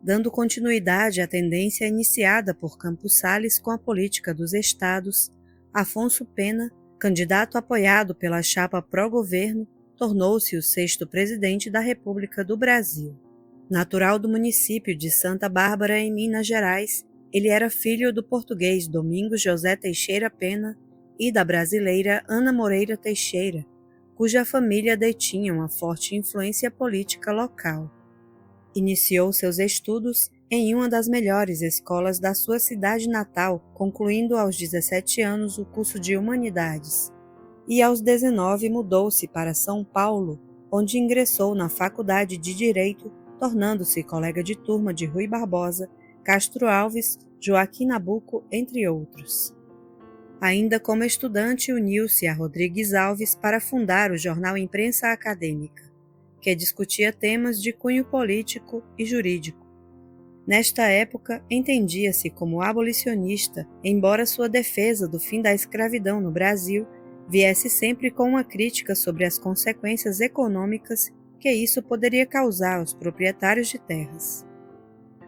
dando continuidade à tendência iniciada por Campos Salles com a política dos estados. Afonso Pena, candidato apoiado pela chapa pró-governo, tornou-se o 6º presidente da República do Brasil. Natural do município de Santa Bárbara, em Minas Gerais, ele era filho do português Domingos José Teixeira Pena e da brasileira Ana Moreira Teixeira, cuja família detinha uma forte influência política local. Iniciou seus estudos em uma das melhores escolas da sua cidade natal, concluindo aos 17 anos o curso de Humanidades. E aos 19 mudou-se para São Paulo, onde ingressou na Faculdade de Direito, tornando-se colega de turma de Rui Barbosa, Castro Alves, Joaquim Nabuco, entre outros. Ainda como estudante, uniu-se a Rodrigues Alves para fundar o jornal Imprensa Acadêmica, que discutia temas de cunho político e jurídico. Nesta época, entendia-se como abolicionista, embora sua defesa do fim da escravidão no Brasil viesse sempre com uma crítica sobre as consequências econômicas que isso poderia causar aos proprietários de terras.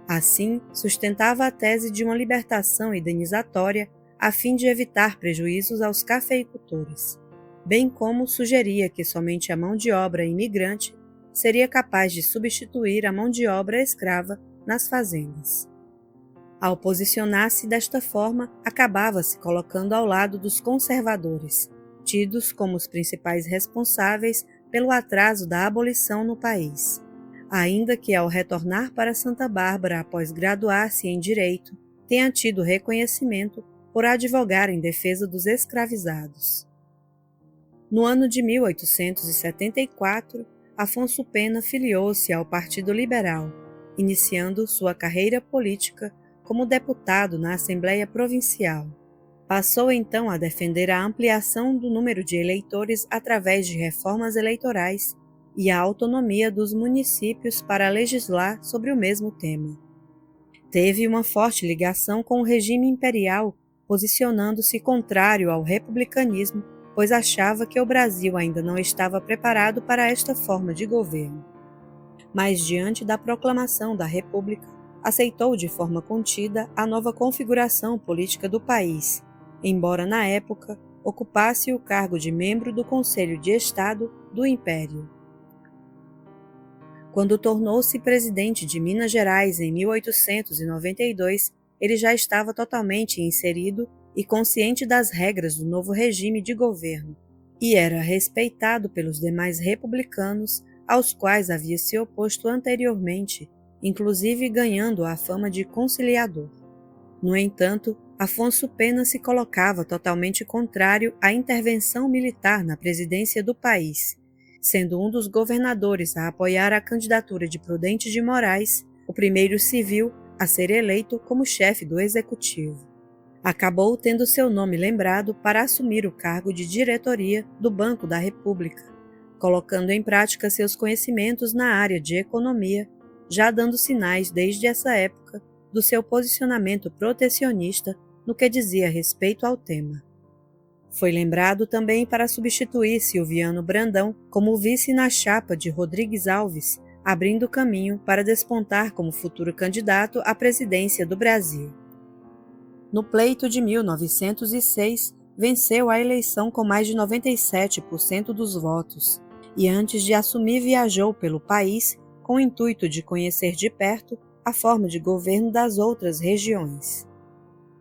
Assim, sustentava a tese de uma libertação indenizatória a fim de evitar prejuízos aos cafeicultores, bem como sugeria que somente a mão de obra imigrante seria capaz de substituir a mão de obra escrava nas fazendas. Ao posicionar-se desta forma, acabava se colocando ao lado dos conservadores, tidos como os principais responsáveis pelo atraso da abolição no país, ainda que ao retornar para Santa Bárbara após graduar-se em Direito, tenha tido reconhecimento por advogar em defesa dos escravizados. No ano de 1874, Afonso Pena filiou-se ao Partido Liberal, iniciando sua carreira política como deputado na Assembleia Provincial. Passou então a defender a ampliação do número de eleitores através de reformas eleitorais e a autonomia dos municípios para legislar sobre o mesmo tema. Teve uma forte ligação com o regime imperial, posicionando-se contrário ao republicanismo, pois achava que o Brasil ainda não estava preparado para esta forma de governo. Mas, diante da proclamação da República, aceitou de forma contida a nova configuração política do país, embora na época ocupasse o cargo de membro do Conselho de Estado do Império. Quando tornou-se presidente de Minas Gerais em 1892, ele já estava totalmente inserido e consciente das regras do novo regime de governo, e era respeitado pelos demais republicanos aos quais havia se oposto anteriormente, inclusive ganhando a fama de conciliador. No entanto, Afonso Pena se colocava totalmente contrário à intervenção militar na presidência do país, sendo um dos governadores a apoiar a candidatura de Prudente de Moraes, o primeiro civil a ser eleito como chefe do executivo. Acabou tendo seu nome lembrado para assumir o cargo de diretoria do Banco da República, colocando em prática seus conhecimentos na área de economia, já dando sinais desde essa época do seu posicionamento protecionista no que dizia respeito ao tema. Foi lembrado também para substituir Silviano Brandão como vice na chapa de Rodrigues Alves, abrindo caminho para despontar como futuro candidato à presidência do Brasil. No pleito de 1906, venceu a eleição com mais de 97% dos votos, e antes de assumir viajou pelo país com o intuito de conhecer de perto a forma de governo das outras regiões.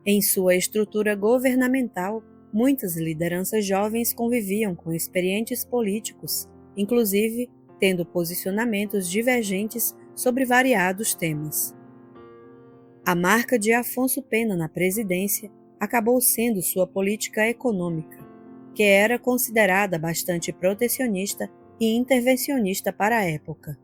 Em sua estrutura governamental, muitas lideranças jovens conviviam com experientes políticos, inclusive tendo posicionamentos divergentes sobre variados temas. A marca de Afonso Pena na presidência acabou sendo sua política econômica, que era considerada bastante protecionista e intervencionista para a época.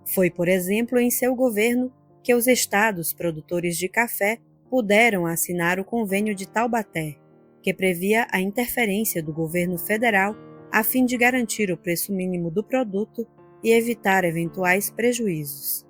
Foi, por exemplo, em seu governo que os estados produtores de café puderam assinar o Convênio de Taubaté, que previa a interferência do governo federal a fim de garantir o preço mínimo do produto e evitar eventuais prejuízos.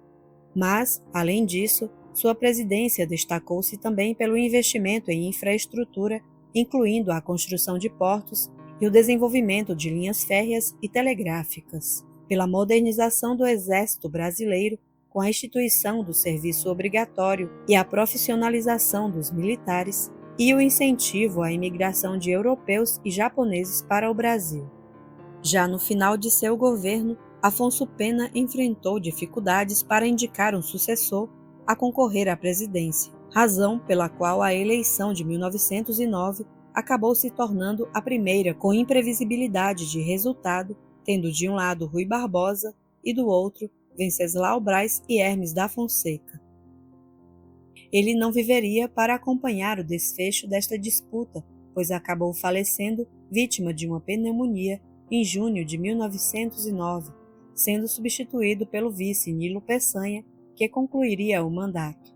Mas, além disso, sua presidência destacou-se também pelo investimento em infraestrutura, incluindo a construção de portos e o desenvolvimento de linhas férreas e telegráficas, pela modernização do Exército Brasileiro, com a instituição do serviço obrigatório e a profissionalização dos militares, e o incentivo à imigração de europeus e japoneses para o Brasil. Já no final de seu governo, Afonso Pena enfrentou dificuldades para indicar um sucessor a concorrer à presidência, razão pela qual a eleição de 1909 acabou se tornando a primeira com imprevisibilidade de resultado, tendo de um lado Rui Barbosa e do outro Venceslau Braz e Hermes da Fonseca. Ele não viveria para acompanhar o desfecho desta disputa, pois acabou falecendo vítima de uma pneumonia em junho de 1909, sendo substituído pelo vice Nilo Peçanha, que concluiria o mandato.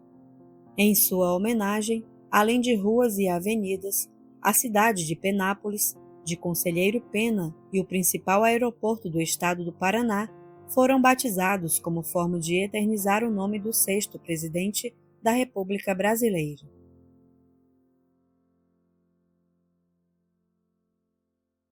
Em sua homenagem, além de ruas e avenidas, a cidade de Penápolis, de Conselheiro Pena e o principal aeroporto do estado do Paraná foram batizados como forma de eternizar o nome do sexto presidente da República Brasileira.